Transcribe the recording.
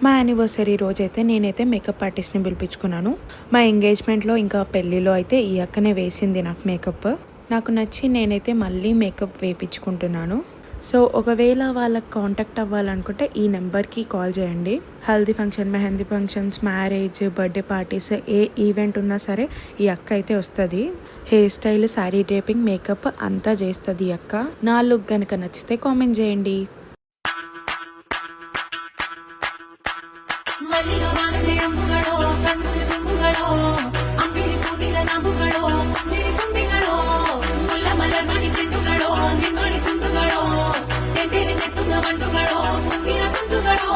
మా యానివర్సరీ రోజైతే నేనైతే మేకప్ ఆర్టిస్ట్ని పిలిపించుకున్నాను. మా ఎంగేజ్మెంట్లో ఇంకా పెళ్ళిలో అయితే ఈ అక్కనే వేసింది నాకు మేకప్. నాకు నచ్చి నేనైతే మళ్ళీ మేకప్ వేయించుకుంటున్నాను. సో ఒకవేళ వాళ్ళకి కాంటాక్ట్ అవ్వాలనుకుంటే ఈ నెంబర్కి కాల్ చేయండి. Haldi function, mehndi functions, marriage, birthday parties ఏ ఈవెంట్ ఉన్నా సరే ఈ అక్క అయితే వస్తుంది. Hair style, sari draping, makeup అంతా చేస్తుంది ఈ అక్క. నా లుక్ కనుక నచ్చితే కామెంట్ చేయండి. ಚೆಂಡುಗಳೋ ನಿನ್ನೊಳಿ ಚುಂಡುಗಳೋ ತೆಂಟೆಲಿ ತೆತ್ತುಂಗ ಮಂಟುಗಳೋ ಮುಂಗಿನ ತುಂಡುಗಳೋ